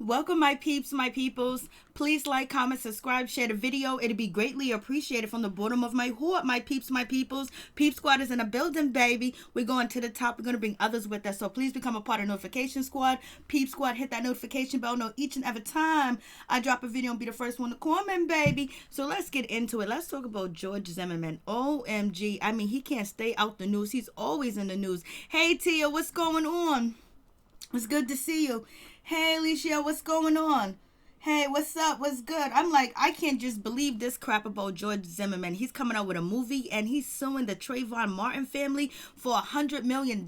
Welcome, my peeps, my peoples. Please like, comment, subscribe, share the video. It'd be greatly appreciated from the bottom of my heart, my peeps, my peoples. Peep Squad is in a building, baby. We're going to the top. We're going to bring others with us. So please become a part of Notification Squad. Peep Squad, hit that notification bell. Know each and every time I drop a video and be the first one to comment, baby. So let's get into it. Let's talk about George Zimmerman. OMG. I mean, he can't stay out the news. He's always in the news. Hey, Tia, what's going on? It's good to see you. Hey, Alicia, what's going on? Hey, what's up? What's good? I'm like, I can't just believe this crap about George Zimmerman. He's coming out with a movie and he's suing the Trayvon Martin family for $100 million.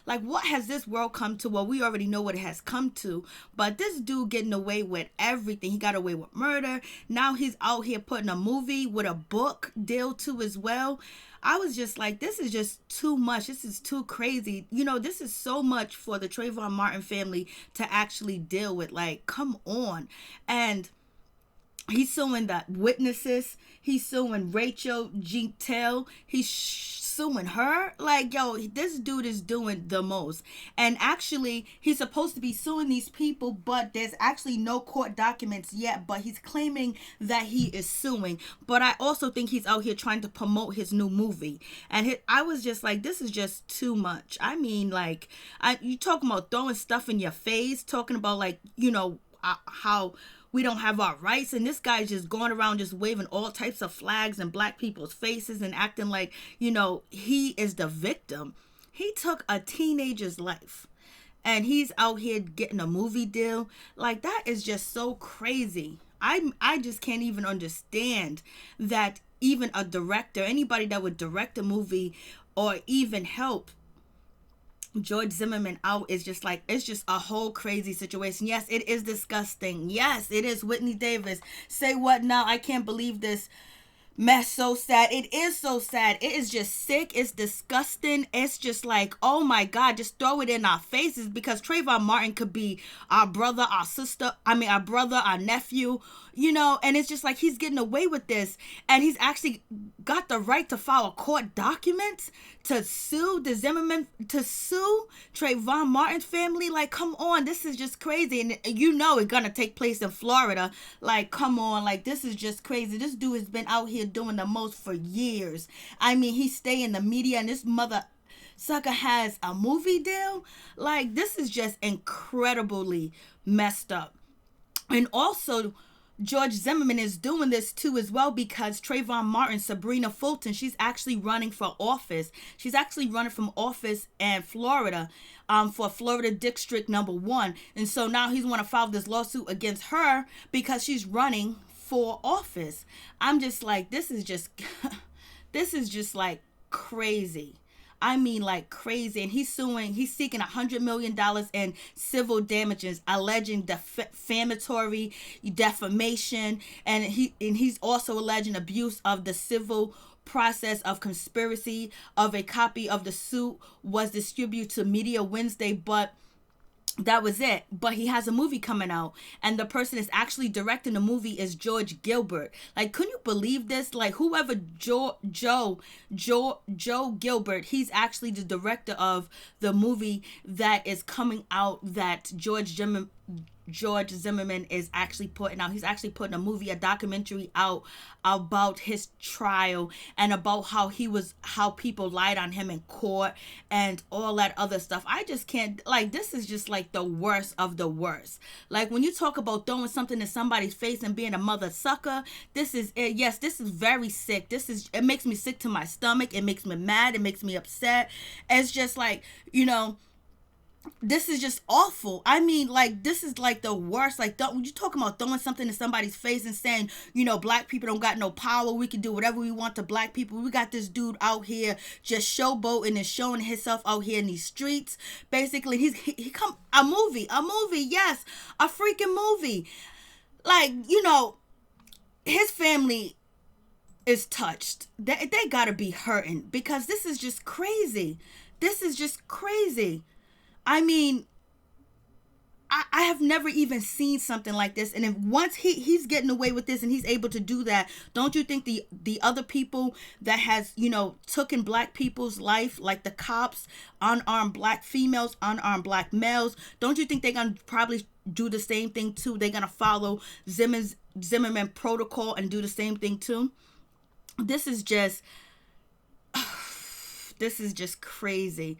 Like, what has this world come to? Well, we already know what it has come to. But this dude getting away with everything. He got away with murder. Now he's out here putting a movie with a book deal too as well. I was just like, this is just too much. This is too crazy. You know, this is so much for the Trayvon Martin family to actually deal with. Like, come on. And he's suing the witnesses. He's suing Rachel Jeantel. He's suing her. Like, yo, this dude is doing the most. And actually, he's supposed to be suing these people, but there's actually no court documents yet. But he's claiming that he is suing. But I also think he's out here trying to promote his new movie. And I was just like, this is just too much. I mean, like, you talking about throwing stuff in your face, talking about, like, you know, how we don't have our rights, and this guy's just going around just waving all types of flags in black people's faces and acting like, you know, he is the victim. He took a teenager's life and he's out here getting a movie deal. Like, that is just so crazy. I just can't even understand that even a director, anybody that would direct a movie or even help George Zimmerman out is just like, it's just a whole crazy situation. Yes, it is disgusting. Yes, it is. Whitney Davis, say what now? I can't believe this mess. So sad. It is so sad. It is just sick. It's disgusting. It's just like, oh my God, just throw it in our faces, because Trayvon Martin could be our brother, our sister, our brother, our nephew, you know, and it's just like he's getting away with this, and he's actually got the right to file court documents to sue the Zimmerman, to sue Trayvon Martin's family. Like, come on, this is just crazy. And you know it's gonna take place in Florida. Like, come on, like, this is just crazy. This dude has been out here doing the most for years. I mean, he stay in the media, and this mother sucker has a movie deal. Like, this is just incredibly messed up. And also, George Zimmerman is doing this too as well, because Trayvon Martin, Sabrina Fulton, she's actually running for office. She's actually running from office in Florida, for Florida District number 1. And so now he's want to file this lawsuit against her because she's running for office. I'm just like, this is just like crazy. I mean, like, crazy. And he's seeking $100 million in civil damages, alleging defamatory defamation, and he's also alleging abuse of the civil process of conspiracy. Of a copy of the suit was distributed to media Wednesday, but that was it. But he has a movie coming out, and the person is actually directing the movie is Joel Gilbert. Like, couldn't you believe this? Like, whoever Joel Gilbert, he's actually the director of the movie that is coming out, that George Zimmerman is actually putting out. He's actually putting a documentary out about his trial and about how people lied on him in court and all that other stuff. I just can't, like, this is just like the worst of the worst. Like, when you talk about throwing something in somebody's face and being a mother sucker, this is it. Yes, this is very sick. It makes me sick to my stomach. It makes me mad. It makes me upset. It's just like, you know, this is just awful. I mean, like, this is like the worst. Like, when you talking about throwing something in somebody's face and saying, you know, black people don't got no power, we can do whatever we want to black people. We got this dude out here just showboating and showing himself out here in these streets. Basically, he come a movie, yes, a freaking movie. Like, you know, his family is touched. They gotta be hurting, because this is just crazy. This is just crazy. I mean, I have never even seen something like this. And if once he's getting away with this and he's able to do that, don't you think the other people that has, taken black people's life, like the cops, unarmed black females, unarmed black males, don't you think they're going to probably do the same thing too? They're going to follow Zimmerman protocol and do the same thing too? This is just crazy.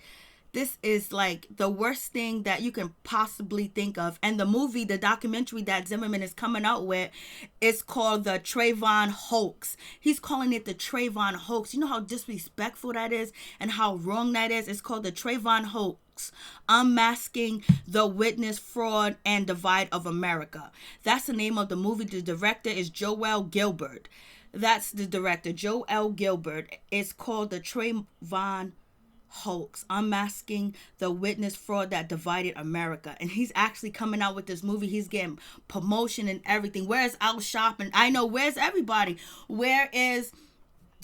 This is like the worst thing that you can possibly think of. And the documentary that Zimmerman is coming out with is called the Trayvon Hoax. He's calling it the Trayvon Hoax. You know how disrespectful that is and how wrong that is? It's called the Trayvon Hoax. Unmasking the Witness Fraud and Divide of America. That's the name of the movie. The director is Joel Gilbert. That's the director, Joel Gilbert. It's called the Trayvon Hoax, Unmasking the Witness Fraud that Divided America. And he's actually coming out with this movie. He's getting promotion and everything. Where's Al Sharpton? I know, where's everybody? Where is,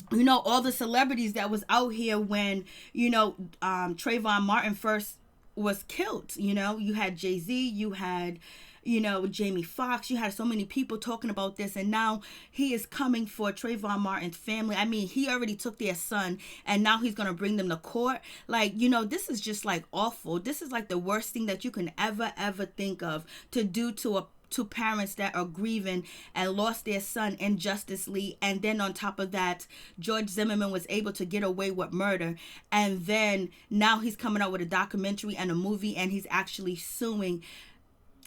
all the celebrities that was out here when, Trayvon Martin first was killed? You had Jay-Z, you had Jamie Foxx, you had so many people talking about this, and now he is coming for Trayvon Martin's family. I mean, he already took their son, and now he's going to bring them to court. Like, this is just like awful. This is like the worst thing that you can ever think of to do to parents that are grieving and lost their son injusticeably. And then on top of that, George Zimmerman was able to get away with murder. And then now he's coming out with a documentary and a movie, and he's actually suing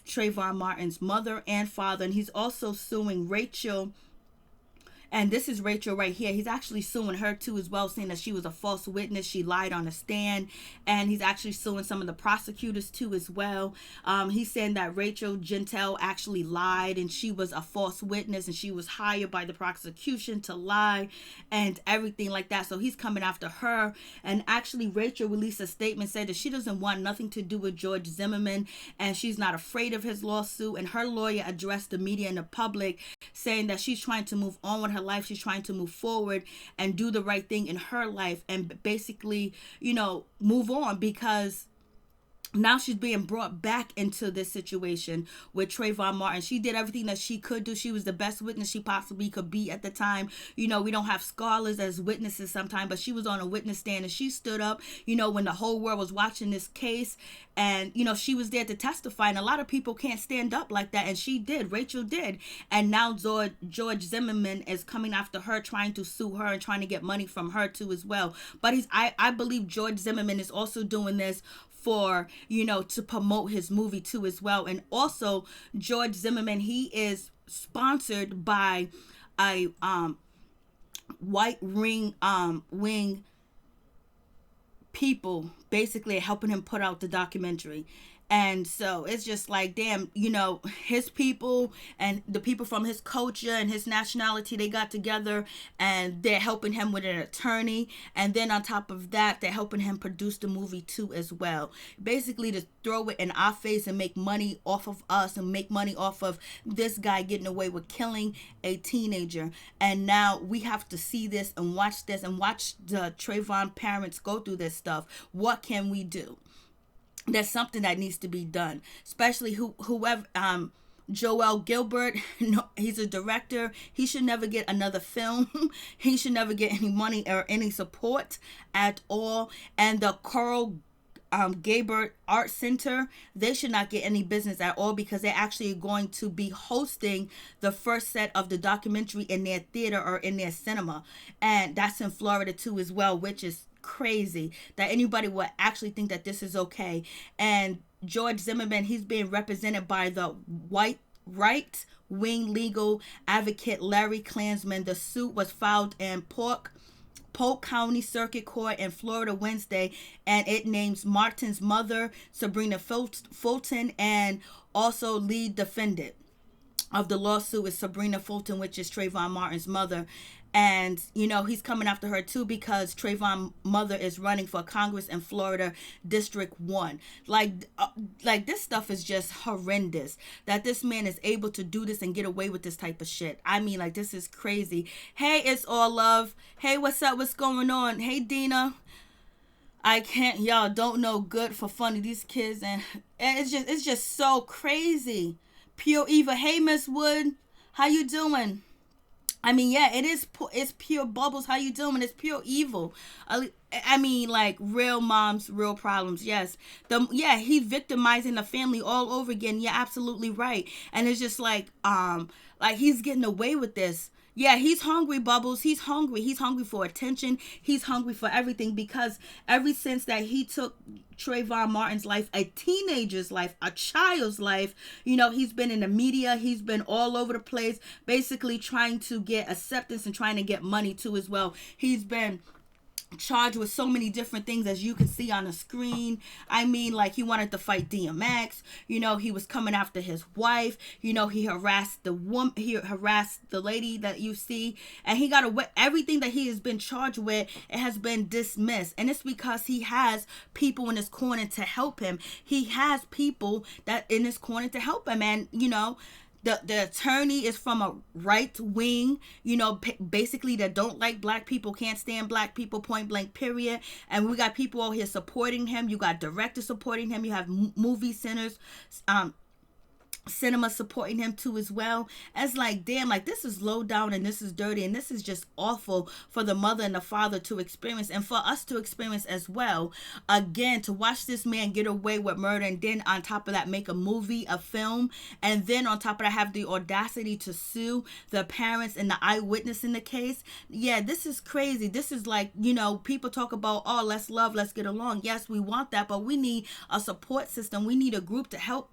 Trayvon Martin's mother and father, and he's also suing Rachel. And this is Rachel right here. He's actually suing her too as well, saying that she was a false witness. She lied on a stand. And he's actually suing some of the prosecutors too as well. He's saying that Rachel Gentile actually lied and she was a false witness and she was hired by the prosecution to lie and everything like that. So he's coming after her. And actually Rachel released a statement, said that she doesn't want nothing to do with George Zimmerman and she's not afraid of his lawsuit. And her lawyer addressed the media and the public, saying that she's trying to move on with her life. She's trying to move forward and do the right thing in her life and basically, move on, because now she's being brought back into this situation with Trayvon Martin. She did everything that she could do. She was the best witness she possibly could be at the time. We don't have scholars as witnesses sometimes, but she was on a witness stand and she stood up, when the whole world was watching this case, and, she was there to testify. And a lot of people can't stand up like that. And she did. Rachel did. And now George Zimmerman is coming after her, trying to sue her and trying to get money from her too as well. But I believe George Zimmerman is also doing this for, to promote his movie too as well. And also George Zimmerman, he is sponsored by a white wing people, basically helping him put out the documentary. And so it's just like, damn, his people and the people from his culture and his nationality, they got together and they're helping him with an attorney. And then on top of that, they're helping him produce the movie too as well. Basically to throw it in our face and make money off of us and make money off of this guy getting away with killing a teenager. And now we have to see this and watch the Trayvon parents go through this stuff. What can we do? There's something that needs to be done, especially whoever, Joel Gilbert, he's a director. He should never get another film. He should never get any money or any support at all. And the Coral Gables Art Center, they should not get any business at all, because they're actually going to be hosting the first set of the documentary in their theater or in their cinema. And that's in Florida too as well, which is crazy that anybody would actually think that this is okay. And George Zimmerman, he's being represented by the right wing legal advocate Larry Klansman. The suit was filed in Polk County Circuit Court in Florida Wednesday, and it names Martin's mother, Sabrina Fulton, and also lead defendant of the lawsuit is Sabrina Fulton, which is Trayvon Martin's mother. And, he's coming after her too, because Trayvon's mother is running for Congress in Florida District 1. Like this stuff is just horrendous, that this man is able to do this and get away with this type of shit. I mean, like, this is crazy. Hey, it's all love. Hey, what's up? What's going on? Hey, Dina. I can't, y'all don't know good for funny. These kids, and it's just so crazy. Pure evil. Hey, Miss Wood, how you doing? I mean, yeah, it's pure bubbles. How you doing? It's pure evil. I mean, like real moms, real problems. Yes, he's victimizing the family all over again. You're absolutely right, and it's just like he's getting away with this. Yeah, he's hungry, Bubbles. He's hungry. He's hungry for attention. He's hungry for everything because ever since that he took Trayvon Martin's life, a teenager's life, a child's life, he's been in the media. He's been all over the place, basically trying to get acceptance and trying to get money too as well. He's been charged with so many different things, as you can see on the screen. I mean, like he wanted to fight DMX. He was coming after his wife. He harassed the woman. He harassed the lady that you see, and he got away. Everything that he has been charged with, it has been dismissed, and it's because he has people in his corner to help him. He has people that in his corner to help him, and the attorney is from a right wing, basically that don't like black people, can't stand black people, point blank, period. And we got people out here supporting him. You got directors supporting him. You have movie centers, cinema supporting him too as well. It's like, damn, like this is low down and this is dirty and this is just awful for the mother and the father to experience and for us to experience as well. Again, to watch this man get away with murder and then on top of that make a movie, a film, and then on top of that have the audacity to sue the parents and the eyewitness in the case. Yeah, this is crazy. This is like, people talk about, oh, let's love, let's get along. Yes, we want that, but we need a support system. We need a group to help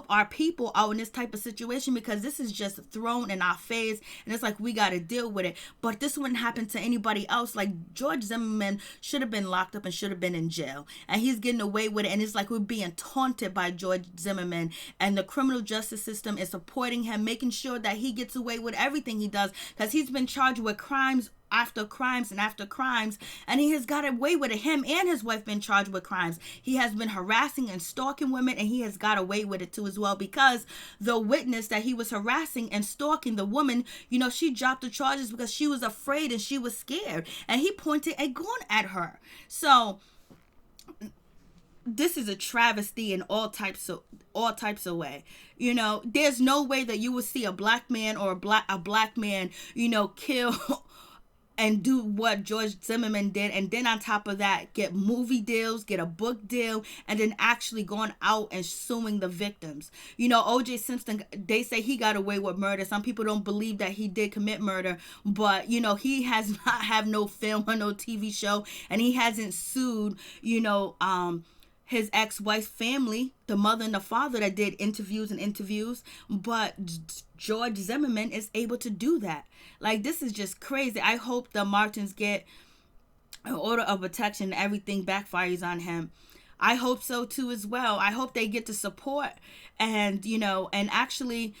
our people out in this type of situation, because this is just thrown in our face and it's like we got to deal with it. But this wouldn't happen to anybody else. Like George Zimmerman should have been locked up and should have been in jail, and he's getting away with it, and it's like we're being taunted by George Zimmerman, and the criminal justice system is supporting him, making sure that he gets away with everything he does, because he's been charged with crimes after crimes and after crimes, and he has got away with it. Him and his wife been charged with crimes. He has been harassing and stalking women, and he has got away with it too as well, because the witness that he was harassing and stalking, the woman, she dropped the charges because she was afraid and she was scared, and he pointed a gun at her. So this is a travesty in all types of way. There's no way that you would see a black man or a black man, kill and do what George Zimmerman did, and then on top of that get movie deals, get a book deal, and then actually going out and suing the victims. O.J. Simpson, they say he got away with murder. Some people don't believe that he did commit murder, but he has not have no film or no TV show, and he hasn't sued his ex-wife's family, the mother and the father that did interviews, but George Zimmerman is able to do that. Like, this is just crazy. I hope the Martins get an order of protection and everything backfires on him. I hope so too as well. I hope they get the support and, and actually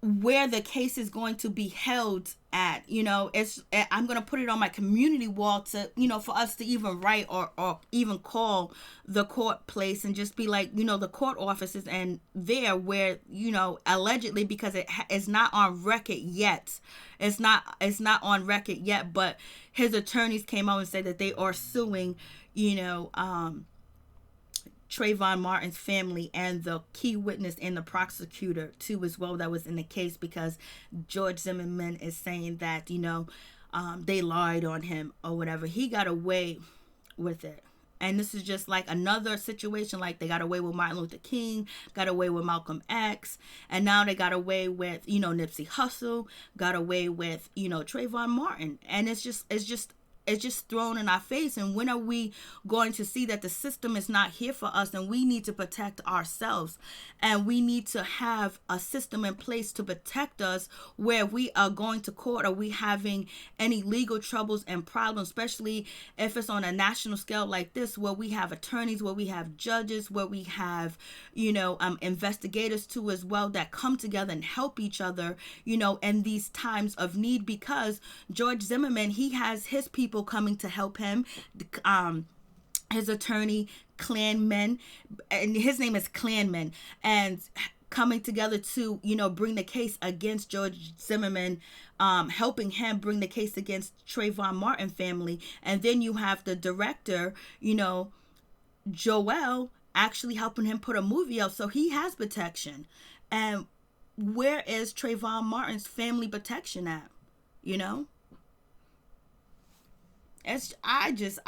where the case is going to be held at, I'm going to put it on my community wall to, for us to even write or even call the court place and just be like, the court offices and there where, allegedly, because it is not on record yet. It's not on record yet, but his attorneys came out and said that they are suing, Trayvon Martin's family and the key witness and the prosecutor too as well that was in the case, because George Zimmerman is saying that they lied on him or whatever. He got away with it, and this is just like another situation like they got away with Martin Luther King, got away with Malcolm X, and now they got away with Nipsey Hussle, got away with Trayvon Martin, and it's just thrown in our face. And when are we going to see that the system is not here for us, and we need to protect ourselves, and we need to have a system in place to protect us where we are going to court or we having any legal troubles and problems, especially if it's on a national scale like this, where we have attorneys, where we have judges, where we have investigators too as well that come together and help each other in these times of need, because George Zimmerman, he has his people coming to help him, his attorney, Klanman, and his name is Klanman, and coming together to, bring the case against George Zimmerman, helping him bring the case against Trayvon Martin family. And then you have the director, Joel, actually helping him put a movie out. So he has protection. And where is Trayvon Martin's family protection at? I just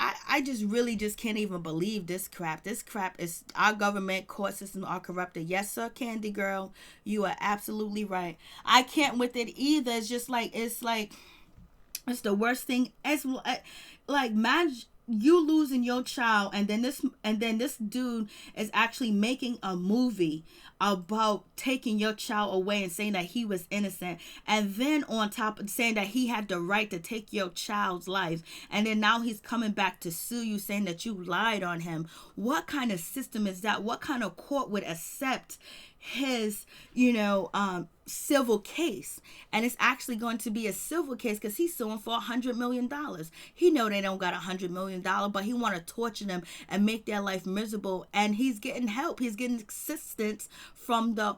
really just can't even believe this crap. This crap is, our government court system are corrupted. Yes, sir, Candy Girl, you are absolutely right. I can't with it either. It's just like, it's the worst thing. It's like, man, you losing your child, and then this dude is actually making a movie about taking your child away and saying that he was innocent, and then on top of saying that he had the right to take your child's life, and then now he's coming back to sue you saying that you lied on him. What kind of system is that? What kind of court would accept his civil case? And it's actually going to be a civil case because he's suing for $100 million. He know they don't got $100 million, but he want to torture them and make their life miserable. And he's getting help. He's getting assistance from the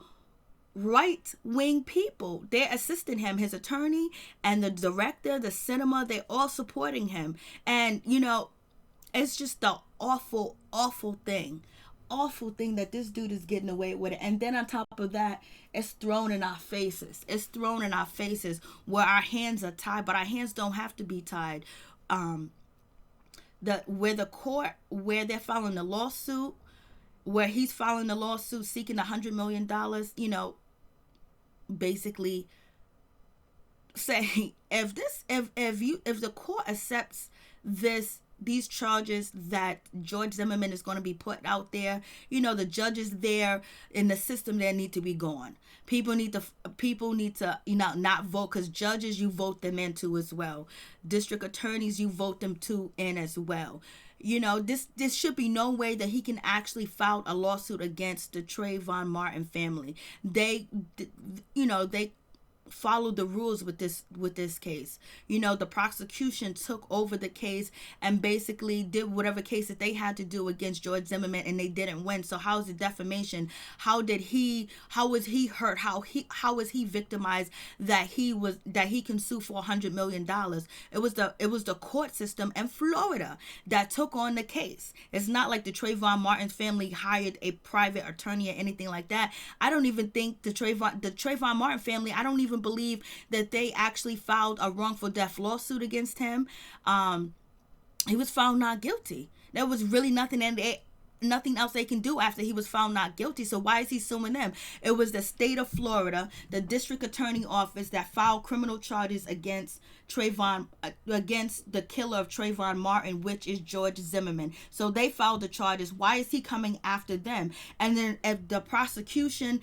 right-wing people. They're assisting him, his attorney and the director, the cinema, they're all supporting him. And it's just the awful thing that this dude is getting away with it. And then on top of that, it's thrown in our faces. It's thrown in our faces where our hands are tied, but our hands don't have to be tied. Where they're filing the lawsuit, where he's filing the lawsuit seeking $100 million, basically saying if the court accepts these charges that George Zimmerman is going to be put out there, the judges there in the system there need to be gone. People need to not vote, because judges, you vote them into as well. District attorneys, you vote them in as well. This should be no way that he can actually file a lawsuit against the Trayvon Martin family. They followed the rules with this case. The prosecution took over the case and basically did whatever case that they had to do against George Zimmerman, and they didn't win. So how is it defamation? How was he hurt? How was he victimized that he can sue for $100 million? It was the court system in Florida that took on the case. It's not like the Trayvon Martin family hired a private attorney or anything like that. I don't even think the Trayvon Martin family, I don't even believe that they actually filed a wrongful death lawsuit against him. He was found not guilty. There was really nothing else they can do after he was found not guilty. So why is he suing them? It was the state of Florida, the district attorney office, that filed criminal charges against against the killer of Trayvon Martin, which is George Zimmerman. So they filed the charges. Why is he coming after them? And then if the prosecution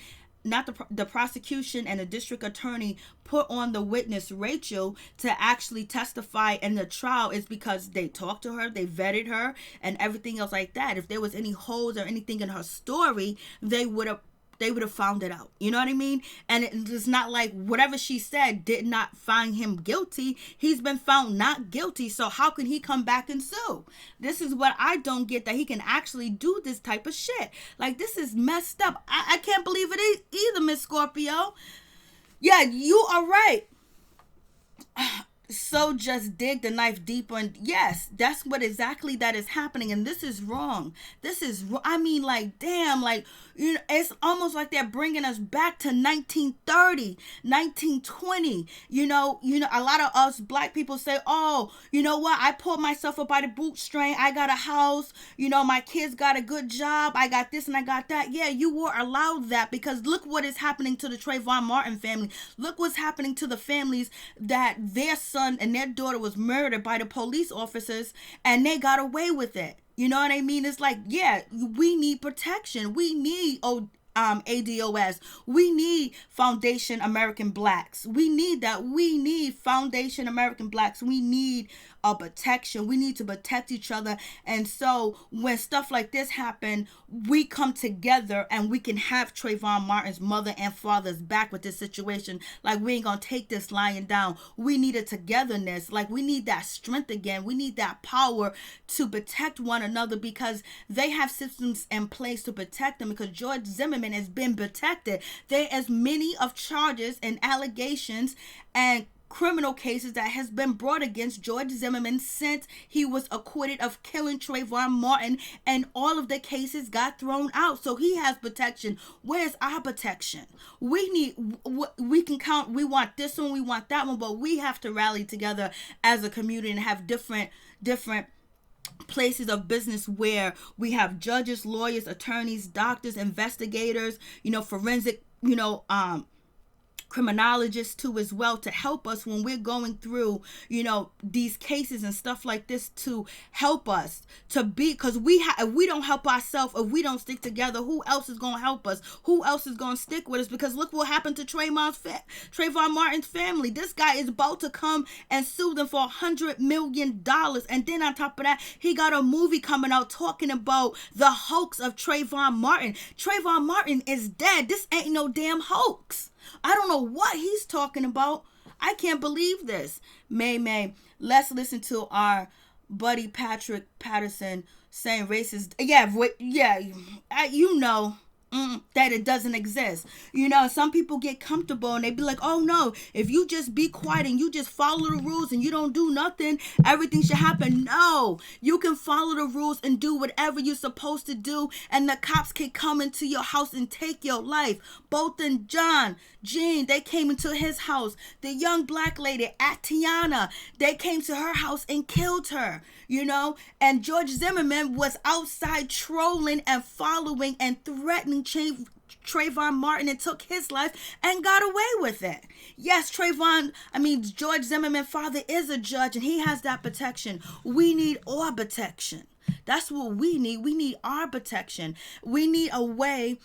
and the district attorney put on the witness Rachel to actually testify in the trial, is because they talked to her, they vetted her, and everything else like that. If there was any holes or anything in her story, they would have found it out. You know what I mean? And it's not like whatever she said did not find him guilty. He's been found not guilty. So how can he come back and sue? This is what I don't get, that he can actually do this type of shit. Like, this is messed up. I can't believe it either, Miss Scorpio. Yeah, you are right. So just dig the knife deeper, and yes, that's what exactly that is happening, and this is wrong. I mean, like, damn, like, it's almost like they're bringing us back to 1930, 1920. A lot of us black people say, oh, you know what, I pulled myself up by the bootstring, I got a house, my kids got a good job, I got this and I got that. Yeah, you were allowed that, because look what is happening to the Trayvon Martin family. Look what's happening to the families that their son and their daughter was murdered by the police officers, and they got away with it. You know what I mean? It's like, yeah, we need protection. We need ADOS. We need Foundation American Blacks. We need that. We need Foundation American Blacks. We need a protection. We need to protect each other. And so when stuff like this happen, we come together and we can have Trayvon Martin's mother and father's back with this situation. Like, we ain't gonna take this lying down. We need a togetherness. Like, we need that strength again. We need that power to protect one another, because they have systems in place to protect them, because George Zimmerman has been protected. There is many of charges and allegations and criminal cases that has been brought against George Zimmerman since he was acquitted of killing Trayvon Martin, and all of the cases got thrown out. So he has protection. Where's our protection? We can count, we want this one, we want that one, but we have to rally together as a community and have different places of business where we have judges, lawyers, attorneys, doctors, investigators, forensic, criminologists too as well, to help us when we're going through these cases and stuff like this, to help us to be, because if we don't help ourselves, if we don't stick together, who else is going to help us? Who else is going to stick with us? Because look what happened to Trayvon Martin's family. This guy is about to come and sue them for $100 million, and then on top of that, he got a movie coming out talking about the hoax of Trayvon Martin. Trayvon Martin is dead. This ain't no damn hoax. I don't know what he's talking about. I can't believe this. May, let's listen to our buddy Patrick Patterson saying racist. Yeah, that it doesn't exist. Some people get comfortable and they be like, oh no, if you just be quiet and you just follow the rules and you don't do nothing, everything should happen. No, you can follow the rules and do whatever you're supposed to do, and the cops can come into your house and take your life. Both in Jean, they came into his house. The young black lady, Atiana, they came to her house and killed her, and George Zimmerman was outside trolling and following and threatening Trayvon Martin and took his life and got away with it. Yes, George Zimmerman's father is a judge and he has that protection. We need our protection. That's what we need. We need our protection. We need a way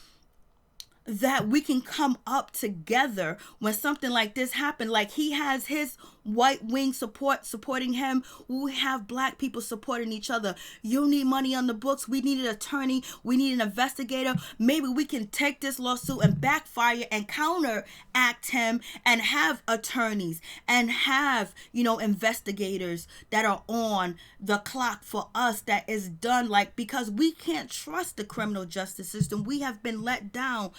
that we can come up together when something like this happened. Like, he has his white wing supporting him. We have black people supporting each other. You need money on the books. We need an attorney. We need an investigator. Maybe we can take this lawsuit and backfire and counteract him and have attorneys and have, investigators that are on the clock for us, that is done, because we can't trust the criminal justice system. We have been let down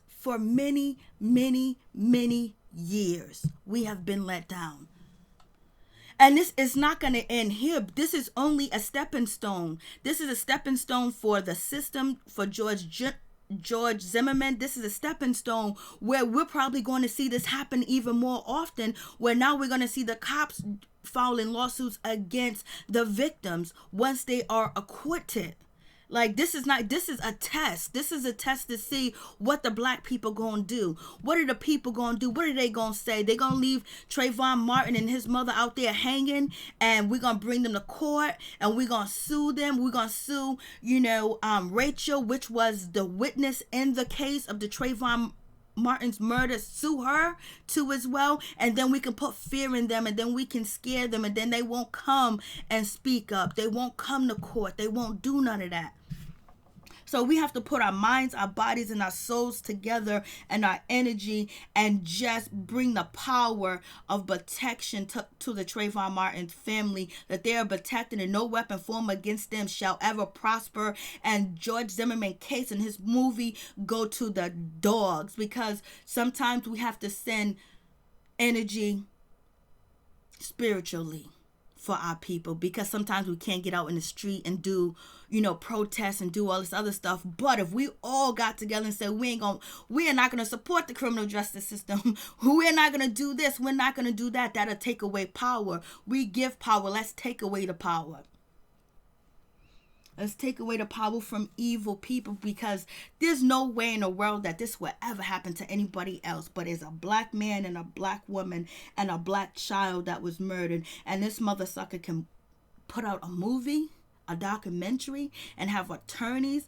for many, many, many years. We have been let down. And this is not going to end here. This is only a stepping stone. This is a stepping stone for the system, for George Zimmerman. This is a stepping stone where we're probably going to see this happen even more often, where now we're going to see the cops filing lawsuits against the victims once they are acquitted. This is a test. This is a test to see what the black people gonna do. What are the people gonna do? What are they gonna say? They gonna leave Trayvon Martin and his mother out there hanging, and we're gonna bring them to court, and we're gonna sue them. We're gonna sue, Rachel, which was the witness in the case of the Trayvon Martin's murder, sue her too as well, and then we can put fear in them, and then we can scare them, and then they won't come and speak up. They won't come to court. They won't do none of that. So we have to put our minds, our bodies, and our souls together, and our energy, and just bring the power of protection to the Trayvon Martin family, that they are protected and no weapon formed against them shall ever prosper. And George Zimmerman case and his movie go to the dogs, because sometimes we have to send energy spiritually for our people, because sometimes we can't get out in the street and do protests and do all this other stuff. But if we all got together and said we are not going to support the criminal justice system, we're not going to do this, we're not going to do that, that'll take away power. We give power. Let's take away the power. Let's take away the power from evil people, because there's no way in the world that this will ever happen to anybody else. But it's a black man and a black woman and a black child that was murdered. And this mother sucker can put out a movie, a documentary, and have attorneys,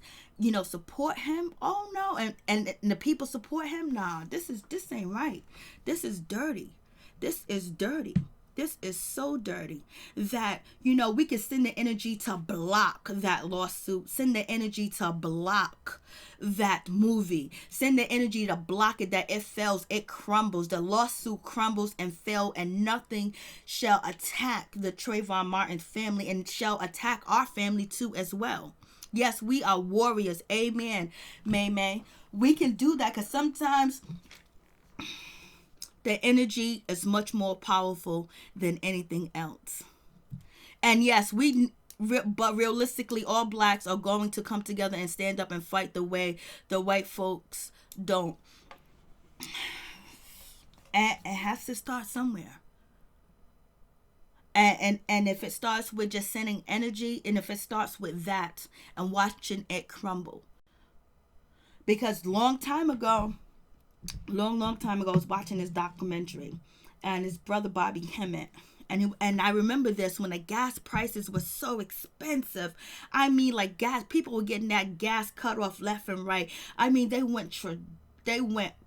support him. Oh no. And the people support him. Nah, this ain't right. This is dirty. This is dirty. This is so dirty that, you know, we can send the energy to block that lawsuit, send the energy to block that movie, send the energy to block it, that it fails, it crumbles, the lawsuit crumbles and fail, and nothing shall attack the Trayvon Martin family and shall attack our family too as well. Yes, we are warriors. Amen. May. We can do that because sometimes the energy is much more powerful than anything else. And yes, but realistically, all blacks are going to come together and stand up and fight the way the white folks don't. And it has to start somewhere. And if it starts with just sending energy, and if it starts with that and watching it crumble. Because long time ago, I was watching this documentary, and his brother Bobby Hemmett, and I remember this when the gas prices were so expensive. I mean, like, people were getting that gas cut off left and right. I mean, they went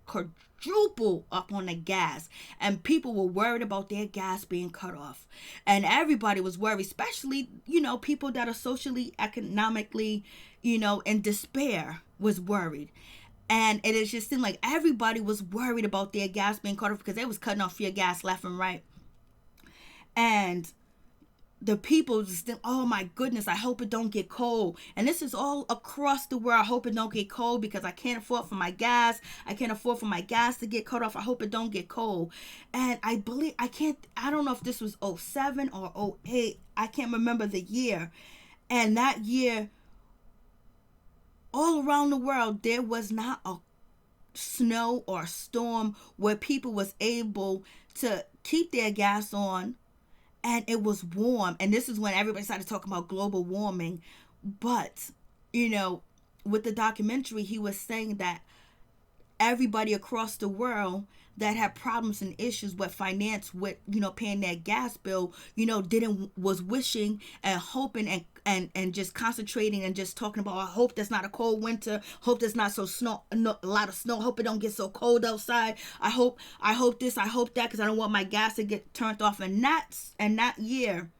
quadruple up on the gas, and people were worried about their gas being cut off, and everybody was worried, especially, you know, people that are socially, economically, you know, in despair was worried. And it is just seemed like everybody was worried about their gas being cut off because they was cutting off your gas left and right. And the people just think, oh my goodness, I hope it don't get cold. And this is all across the world. I hope it don't get cold because I can't afford for my gas. I can't afford for my gas to get cut off. I hope it don't get cold. And I don't know if this was 07 or 08. I can't remember the year. And that year, all around the world, there was not a snow or storm where people was able to keep their gas on, and it was warm. And this is when everybody started talking about global warming. But, you know, with the documentary, he was saying that everybody across the world that had problems and issues with finance, with, you know, paying their gas bill, you know, was wishing and hoping and just concentrating and just talking about, I hope there's not a cold winter, hope there's not a lot of snow, hope it don't get so cold outside, I hope this, I hope that, because I don't want my gas to get turned off. And that year,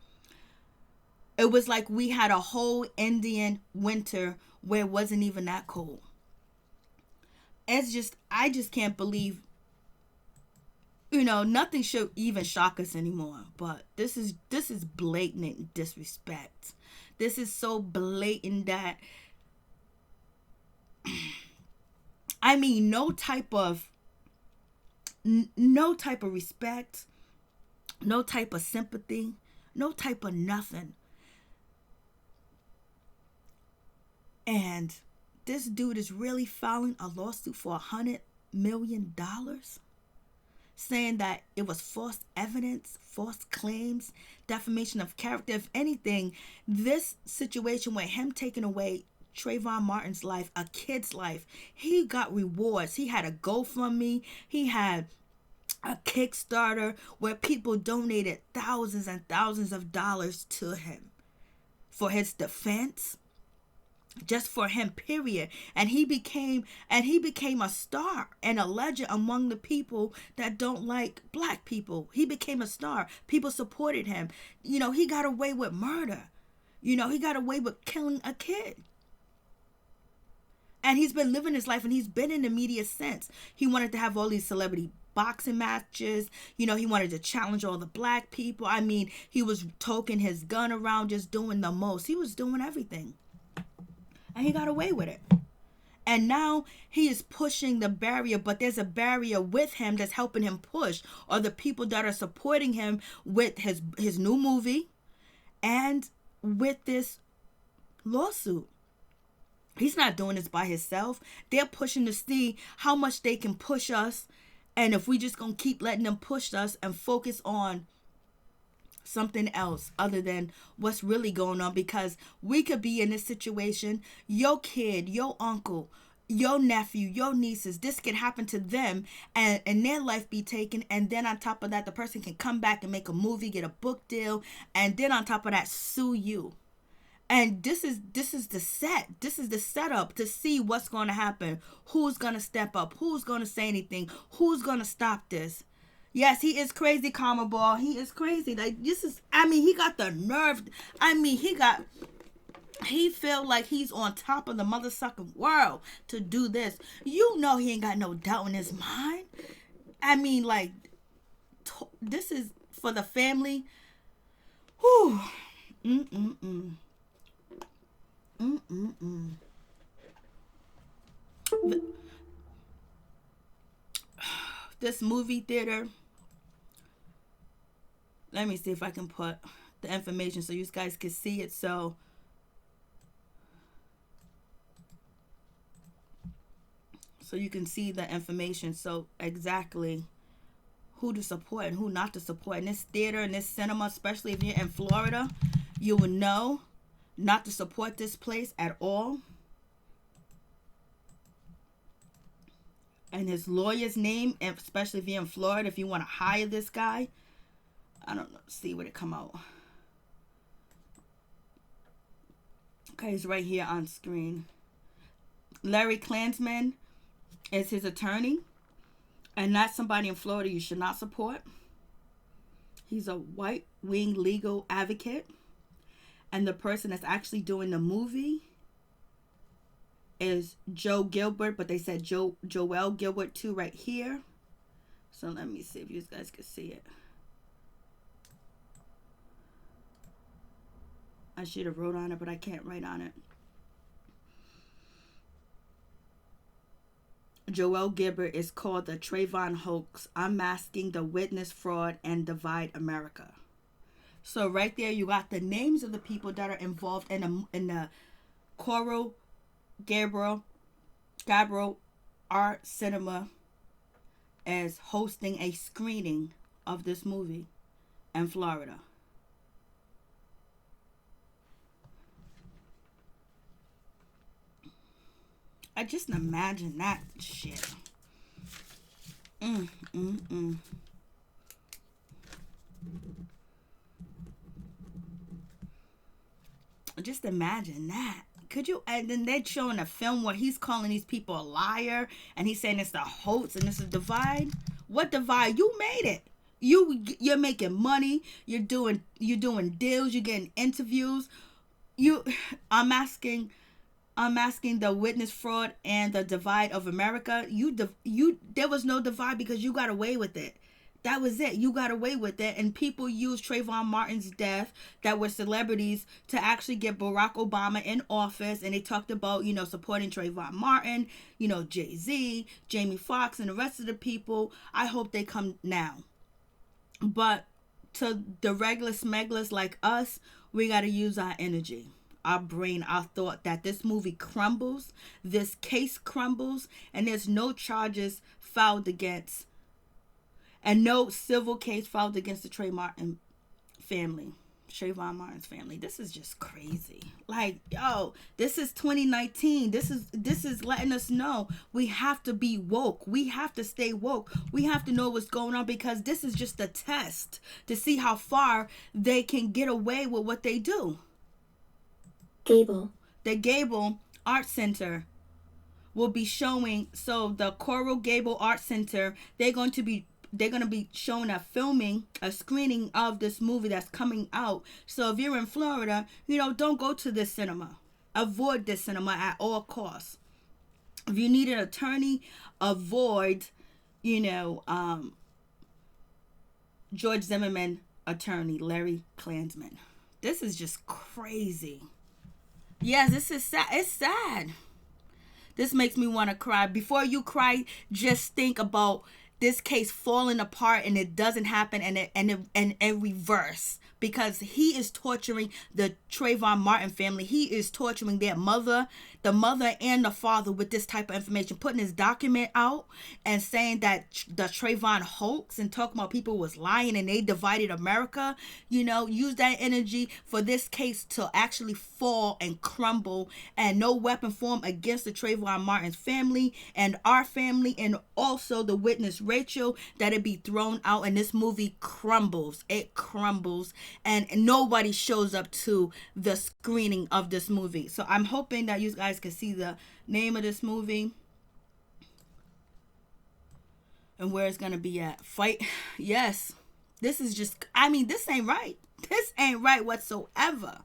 it was like we had a whole Indian winter where it wasn't even that cold. I just can't believe, you know, nothing should even shock us anymore. But this is blatant disrespect. This is so blatant that, I mean, no type of respect, no type of sympathy, no type of nothing. And this dude is really filing a lawsuit for $100 million, saying that it was false evidence, false claims, defamation of character. If anything, this situation with him taking away Trayvon Martin's life, a kid's life, he got rewards. He had a GoFundMe, he had a Kickstarter where people donated thousands and thousands of dollars to him for his defense. Just for him, period. And he became a star and a legend among the people that don't like black people. He became a star. People supported him. You know, he got away with murder. You know, he got away with killing a kid. And he's been living his life, and he's been in the media since. He wanted to have all these celebrity boxing matches. You know, he wanted to challenge all the black people. I mean, he was toting his gun around, just doing the most. He was doing everything. And he got away with it. And now he is pushing the barrier, but there's a barrier with him that's helping him push, or the people that are supporting him with his new movie and with this lawsuit. He's not doing this by himself. They're pushing to see how much they can push us, and if we just gonna keep letting them push us and focus on something else other than what's really going on. Because we could be in this situation, your kid, your uncle, your nephew, your nieces, this could happen to them and their life be taken, and then on top of that, the person can come back and make a movie, get a book deal, and then on top of that, sue you. And this is the setup to see what's going to happen, who's going to step up, who's going to say anything, who's going to stop this. Yes, he is crazy, Karma Ball. He is crazy. Like, this is, I mean, he got the nerve. I mean, he feel like he's on top of the mother sucking world to do this. You know he ain't got no doubt in his mind. I mean, like, this is for the family. Whew. Mm-mm-mm. Mm-mm-mm. This movie theater. Let me see if I can put the information so you guys can see it. So you can see the information. So exactly who to support and who not to support. In this theater, in this cinema, especially if you're in Florida, you will know not to support this place at all. And his lawyer's name, especially if you're in Florida, if you want to hire this guy. I don't know. See what it come out. Okay, it's right here on screen. Larry Klansman is his attorney. And that's somebody in Florida you should not support. He's a white wing legal advocate. And the person that's actually doing the movie is Joel Gilbert, but they said Joel Gilbert too right here. So let me see if you guys can see it. I should have wrote on it, but I can't write on it. Joel Gilbert is called the Trayvon Hoax, Unmasking the Witness Fraud and Divide America. So right there, you got the names of the people that are involved in the Coral Gables Art Cinema as hosting a screening of this movie in Florida. I just imagine that shit. Just imagine that. Could you? And then they're showing a film where he's calling these people a liar, and he's saying it's the hoax and this is divide. What divide? You made it. You're making money. You're doing deals. You're getting interviews. Unmasking the witness fraud and the divide of America. There was no divide because you got away with it. That was it. You got away with it. And people used Trayvon Martin's death that were celebrities to actually get Barack Obama in office. And they talked about, supporting Trayvon Martin, Jay-Z, Jamie Foxx, and the rest of the people. I hope they come now. But to the regular smugglers like us, we got to use our energy, our brain, our thought that this movie crumbles, this case crumbles, and there's no charges filed against, and no civil case filed against the Trayvon Martin's family. This is just crazy. Like, yo, this is 2019. This is letting us know we have to be woke. We have to stay woke. We have to know what's going on, because this is just a test to see how far they can get away with what they do. The Gable Art Center will be showing. So the Coral Gables Art Center, they're going to be showing a screening of this movie that's coming out. So if you're in Florida, don't go to this cinema. Avoid this cinema at all costs. If you need an attorney, avoid, George Zimmerman attorney, Larry Klansman. This is just crazy. Yes, this is sad. It's sad. This makes me want to cry. Before you cry, just think about this case falling apart and it doesn't happen, and reverse, because he is torturing the Trayvon Martin family. He is torturing their mother, the mother and the father, with this type of information, putting his document out and saying that the Trayvon hoax and talking about people was lying and they divided America. Use that energy for this case to actually fall and crumble, and no weapon formed against the Trayvon Martin's family and our family, and also the witness Rachel, that it be thrown out and this movie crumbles. It crumbles, and nobody shows up to the screening of this movie. So I'm hoping that you guys can see the name of this movie. and where it's going to be at. Fight. Yes. This is just, I mean, this ain't right. This ain't right whatsoever.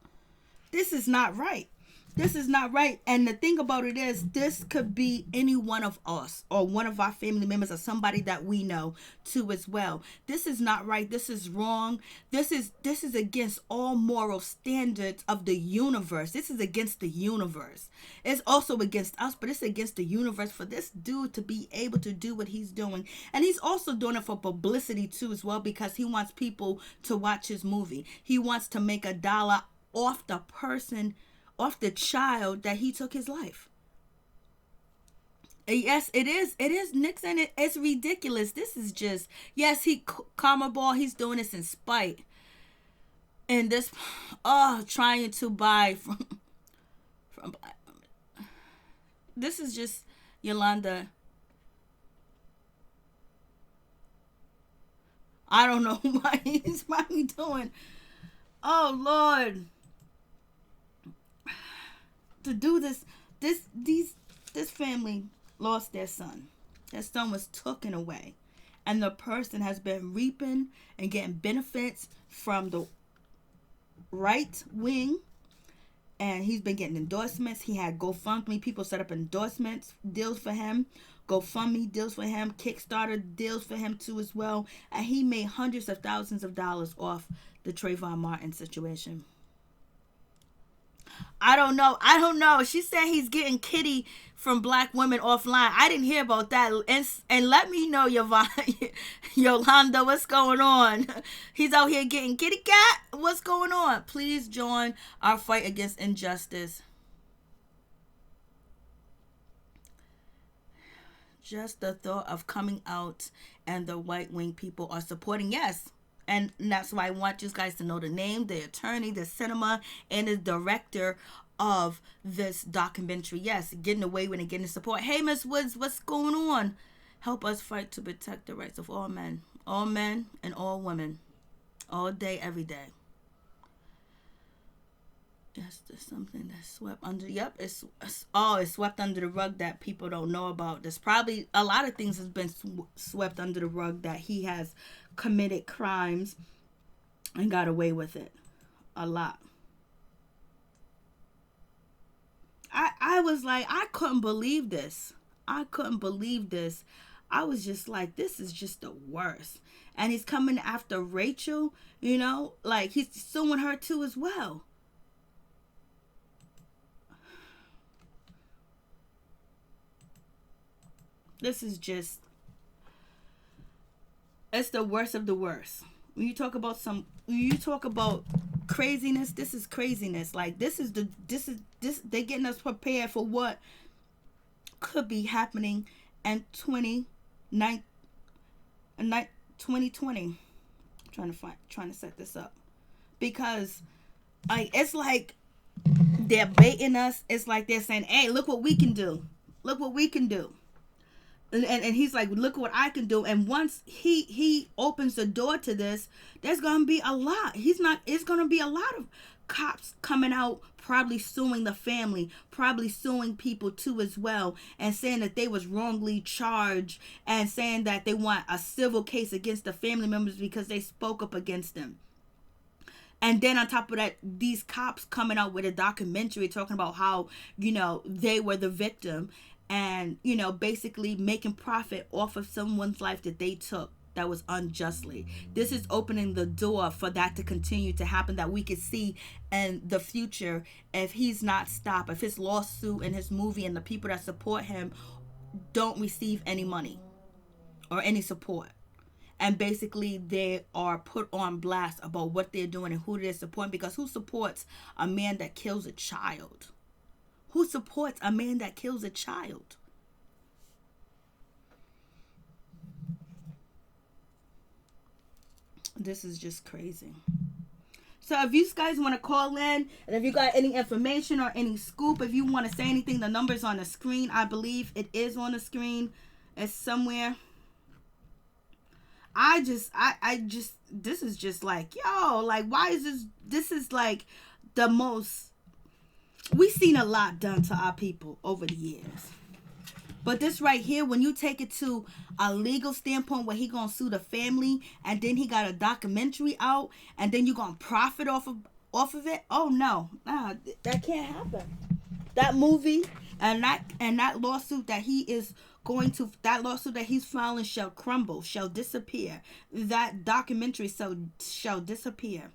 This is not right. This is not right. And the thing about it is, this could be any one of us or one of our family members or somebody that we know too as well. This is not right. This is wrong. This is against all moral standards of the universe. This is against the universe. It's also against us, but it's against the universe for this dude to be able to do what he's doing. And he's also doing it for publicity too as well, because he wants people to watch his movie. He wants to make $1 off the person, off the child that he took his life. Yes, it is. It is, Nixon. It's ridiculous. This is just, yes, karma ball. He's doing this in spite. And this, trying to buy from black women. This is just, Yolanda. I don't know why he's probably doing. Oh Lord. To do this family lost their son. Their son was taken away, and the person has been reaping and getting benefits from the right wing, and he's been getting endorsements. He had GoFundMe, people set up endorsements deals for him, GoFundMe deals for him, Kickstarter deals for him too as well, and he made hundreds of thousands of dollars off the Trayvon Martin situation. I don't know. She said he's getting kitty from black women offline. I didn't hear about that. And let me know, Yolanda, what's going on? He's out here getting kitty cat? What's going on? Please join our fight against injustice. Just the thought of coming out and the white wing people are supporting. Yes. And that's why I want you guys to know the name, the attorney, the cinema, and the director of this documentary. Yes, getting away with it, getting support. Hey, Miss Woods, what's going on? Help us fight to protect the rights of all men and all women, all day, every day. Yes, there's something that's swept under. Yep, it's swept under the rug that people don't know about. There's probably a lot of things has been swept under the rug that he has committed crimes and got away with it. A lot. I was like, I couldn't believe this. I was just like, this is just the worst. And he's coming after Rachel, like he's suing her too as well. This is just, it's the worst of the worst. When you talk about craziness, this is craziness. Like this, they're getting us prepared for what could be happening in 2020. I'm trying to set this up, because it's like they're baiting us. It's like they're saying, hey, look what we can do. And he's like, look what I can do. And once he opens the door to this, there's going to be a lot. It's going to be a lot of cops coming out, probably suing the family, probably suing people too as well, and saying that they was wrongly charged, and saying that they want a civil case against the family members because they spoke up against them. And then on top of that, these cops coming out with a documentary talking about how, they were the victim, and, basically making profit off of someone's life that they took that was unjustly. This is opening the door for that to continue to happen, that we could see in the future if he's not stopped, if his lawsuit and his movie and the people that support him don't receive any money or any support. And basically they are put on blast about what they're doing and who they're supporting, because who supports a man that kills a child? Who supports a man that kills a child? This is just crazy. So if you guys want to call in, and if you got any information or any scoop, if you want to say anything, the number's on the screen. I believe it is on the screen. It's somewhere. I just, this is just like, why is this is like the most, we've seen a lot done to our people over the years. But this right here, when you take it to a legal standpoint where he gonna sue the family, and then he got a documentary out, and then you gonna profit off of it. Oh no, nah, that can't happen. That movie and that lawsuit that he's filing shall crumble, shall disappear. That documentary shall disappear.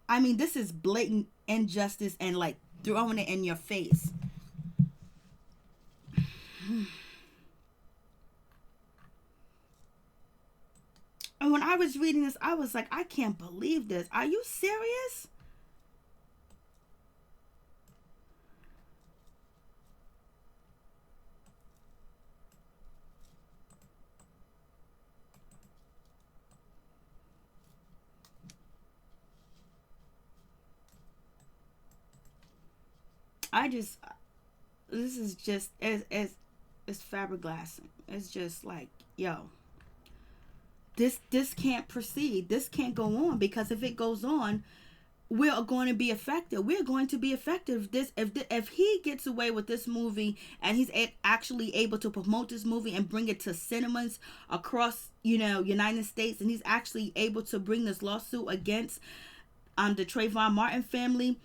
I mean, this is blatant injustice and like throwing it in your face. And when I was reading this, I was like, I can't believe this. Are you serious? This is just, it's flabbergasting. It's just like, yo, this can't proceed. This can't go on, because if it goes on, we're going to be affected. We're going to be affected if he gets away with this movie, and he's actually able to promote this movie and bring it to cinemas across, United States, and he's actually able to bring this lawsuit against the Trayvon Martin family.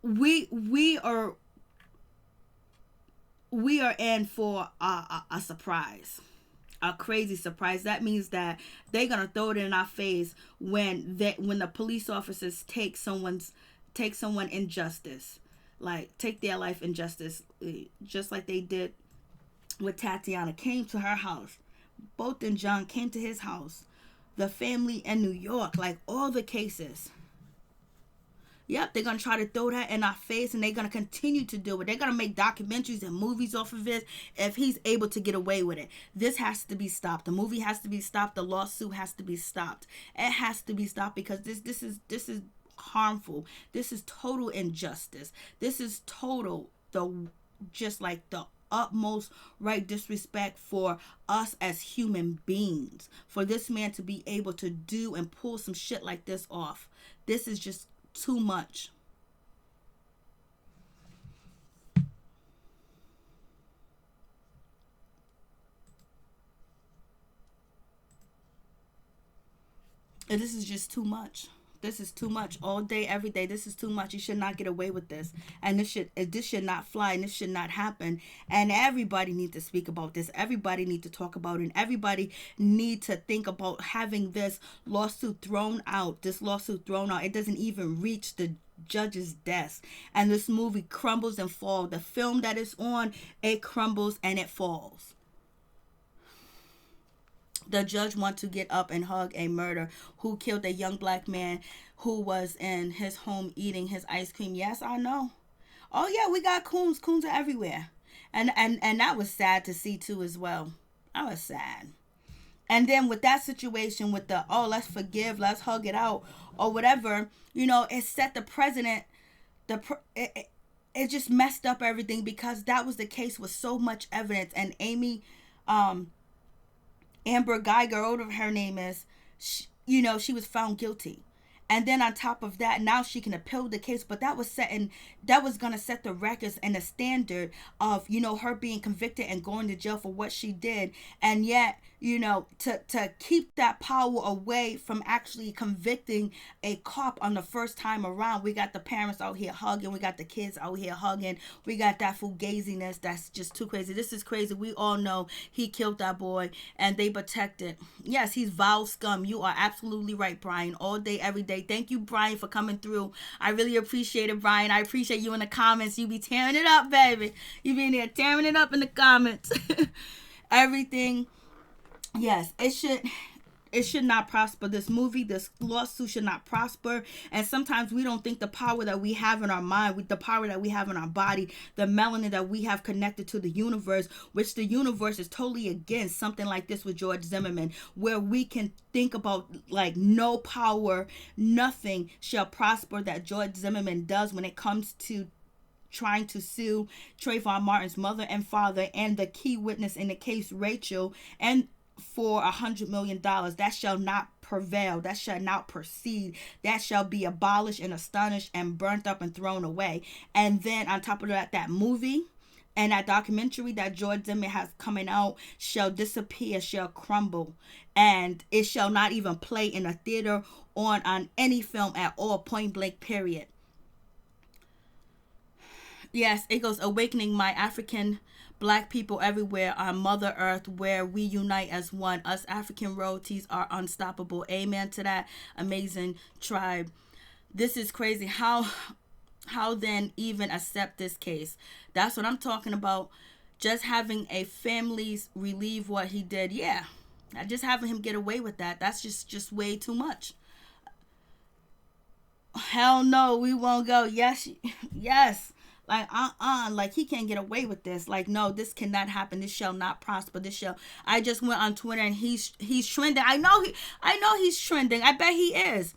We are in for a surprise, a crazy surprise. That means that they're gonna throw it in our face when the police officers take someone in justice, like take their life in justice, just like they did with Tatiana. Came to her house. Both and John came to his house. The family in New York, like all the cases. Yep, they're going to try to throw that in our face, and they're going to continue to do it. They're going to make documentaries and movies off of this if he's able to get away with it. This has to be stopped. The movie has to be stopped. The lawsuit has to be stopped. It has to be stopped, because this is harmful. This is total injustice. This is total, just like the utmost right disrespect for us as human beings. For this man to be able to do and pull some shit like this off. This is just too much. And this is just too much. This is too much. All day, every day. This is too much. You should not get away with this. And this should not fly, and this should not happen. And everybody needs to speak about this. Everybody needs to talk about it. And everybody need to think about having this lawsuit thrown out. It doesn't even reach the judge's desk. And this movie crumbles and falls. The film that it's on, it crumbles and it falls. The judge wants to get up and hug a murderer who killed a young black man who was in his home eating his ice cream. Yes, I know. Oh yeah, we got coons. Coons are everywhere. And that was sad to see too as well. That was sad. And then with that situation with let's forgive, let's hug it out or whatever, it set the president, it just messed up everything, because that was the case with so much evidence. And Amber Geiger, whatever her name is, she was found guilty. And then on top of that, now she can appeal the case. But that was going to set the records and the standard of, her being convicted and going to jail for what she did. And yet, to keep that power away from actually convicting a cop on the first time around. We got the parents out here hugging. We got the kids out here hugging. We got that fugaziness. That's just too crazy. This is crazy. We all know he killed that boy, and they protected. Yes, he's vile scum. You are absolutely right, Brian. All day, every day. Thank you, Brian, for coming through. I really appreciate it, Brian. I appreciate you in the comments. You be tearing it up, baby. You be in there tearing it up in the comments. Everything. Yes, it should not prosper. This lawsuit should not prosper. And sometimes we don't think the power that we have in our mind, the power that we have in our body, the melanin that we have connected to the universe, which the universe is totally against something like this with George Zimmerman, where we can think about like no power, nothing shall prosper that George Zimmerman does when it comes to trying to sue Trayvon Martin's mother and father and the key witness in the case, Rachel, and for $100 million. That shall not prevail. That shall not proceed. That shall be abolished and astonished and burnt up and thrown away. And then on top of that movie, And that documentary that George Zimmerman has coming out shall disappear, shall crumble, and it shall not even play in a theater or on any film at all, point blank, period. Yes, it goes, awakening my African black people everywhere on Mother Earth, where we unite as one. Us African royalties are unstoppable. Amen to that amazing tribe. This is crazy. How then even accept this case? That's what I'm talking about. Just having a family's relieve what he did. Yeah. Just having him get away with that. That's just way too much. Hell no, we won't go. Yes. Yes. Like, like he can't get away with this. Like, no, this cannot happen. This shall not prosper. This shall. I just went on Twitter and he's trending. I know he's trending. I bet he is.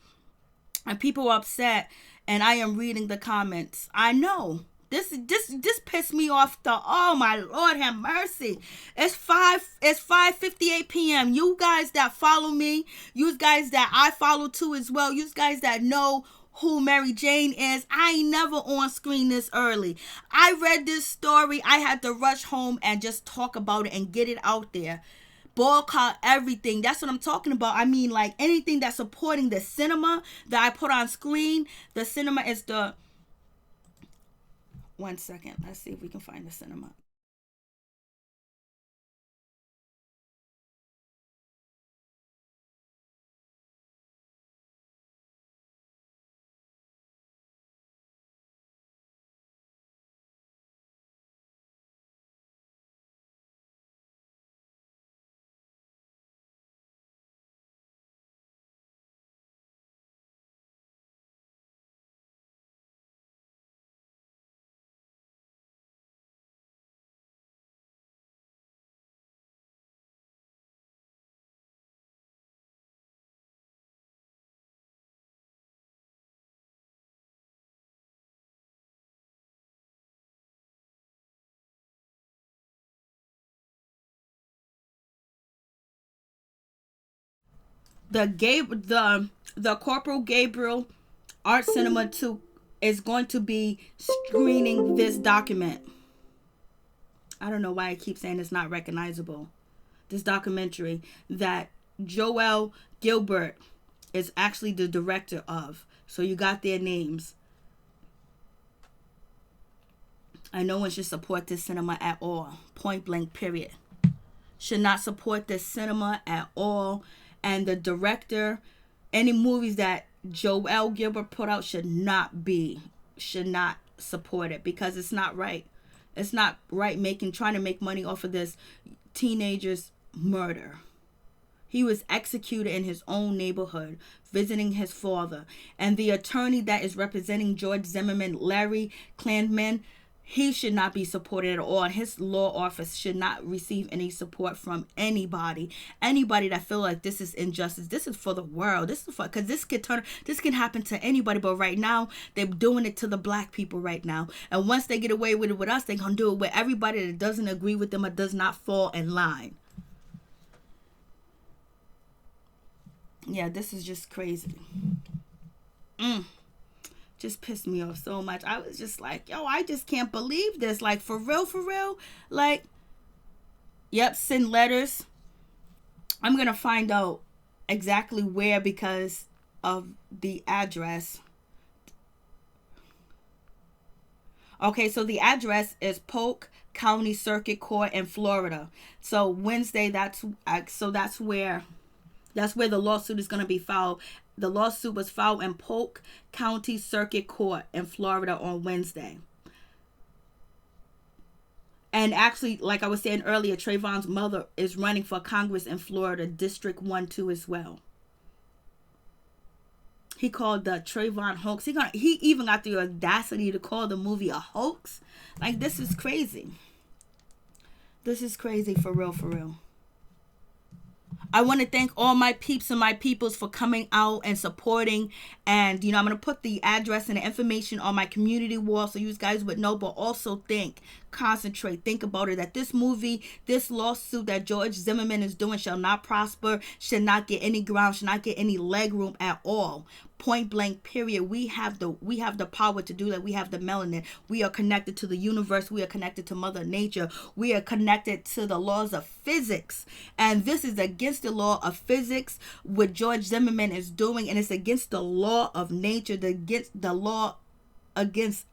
And people are upset. And I am reading the comments. I know. This pissed me off. Oh my Lord, have mercy. It's 5:58 p.m. You guys that follow me, you guys that I follow too as well, you guys that know who Mary Jane is, I ain't never on screen this early. I read this story. I had to rush home and just talk about it and get it out there. Boycott everything. That's what I'm talking about. I mean, like, anything that's supporting the cinema that I put on screen. The cinema is the... One second. Let's see if we can find the cinema. The Coral Gables Art Cinema 2 is going to be screening this document. I don't know why I keep saying it's not recognizable. This documentary that Joel Gilbert is actually the director of. So you got their names. And no one should support this cinema at all. Point blank, period. Should not support this cinema at all. And the director, any movies that Joel Gilbert put out should not support it, because it's not right. It's not right trying to make money off of this teenager's murder. He was executed in his own neighborhood, visiting his father. And the attorney that is representing George Zimmerman, Larry Klandman, he should not be supported at all. His law office should not receive any support from anybody. Anybody that feel like this is injustice. This is for the world. This is for, because this can happen to anybody. But right now, they're doing it to the black people right now. And once they get away with it with us, they're going to do it with everybody that doesn't agree with them or does not fall in line. Yeah, this is just crazy. Just pissed me off so much. I was just like, yo, I just can't believe this. Like, for real. Like, yep, send letters. I'm going to find out exactly where because of the address. Okay, so the address is Polk County Circuit Court in Florida. So Wednesday, that's where the lawsuit is going to be filed. The lawsuit was filed in Polk County Circuit Court in Florida on Wednesday. And actually, like I was saying earlier, Trayvon's mother is running for Congress in Florida, District 1-2 as well. He called the Trayvon Hoax. He even got the audacity to call the movie a hoax. Like, this is crazy. This is crazy, for real. I want to thank all my peeps and my peoples for coming out and supporting. And, I'm going to put the address and the information on my community wall so you guys would know. But also thank concentrate. Think about it, that this movie, this lawsuit that George Zimmerman is doing shall not prosper, should not get any ground, should not get any leg room at all. Point blank, period. We have the power to do that. We have the melanin. We are connected to the universe. We are connected to Mother Nature. We are connected to the laws of physics. And this is against the law of physics, what George Zimmerman is doing, and it's against the law of nature, against the law, against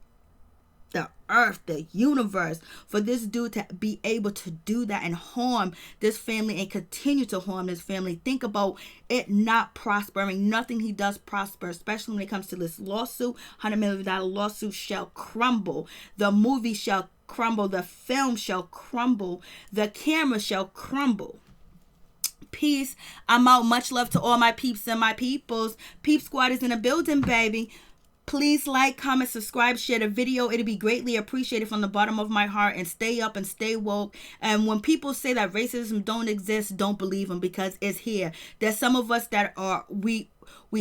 the earth, the universe, for this dude to be able to do that and harm this family and continue to harm this family. Think about it not prospering. Nothing he does prosper, especially when it comes to this lawsuit. $100 million lawsuit shall crumble. The movie shall crumble. The film shall crumble. The camera shall crumble. Peace. I'm out. Much love to all my peeps and my peoples. Peep Squad is in the building, baby. Please like, comment, subscribe, share the video. It'll be greatly appreciated from the bottom of my heart. And stay up and stay woke. And when people say that racism don't exist, don't believe them, because it's here. There's some of us that are, we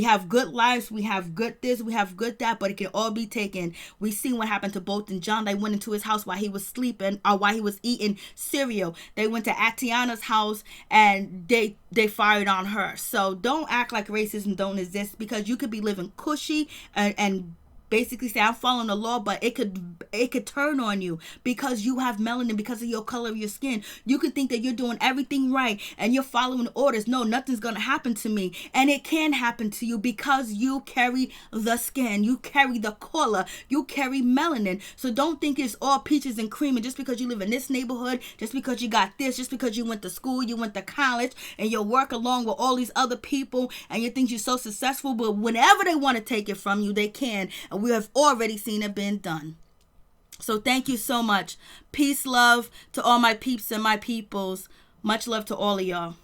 have good lives, we have good this, we have good that, but it can all be taken. We seen what happened to Bolton John. They went into his house while he was sleeping, or while he was eating cereal. They went to Atiana's house and they fired on her. So don't act like racism don't exist, because you could be living cushy and basically say I'm following the law, but it could turn on you because you have melanin, because of your color of your skin. You could think that you're doing everything right and you're following orders. No, nothing's gonna happen to me, and it can happen to you because you carry the skin, you carry the color, you carry melanin. So don't think it's all peaches and cream, and just because you live in this neighborhood, just because you got this, just because you went to school, you went to college, and you work along with all these other people, and you think you're so successful, but whenever they want to take it from you, they can. And we have already seen it being done. So thank you so much. Peace, love to all my peeps and my peoples. Much love to all of y'all.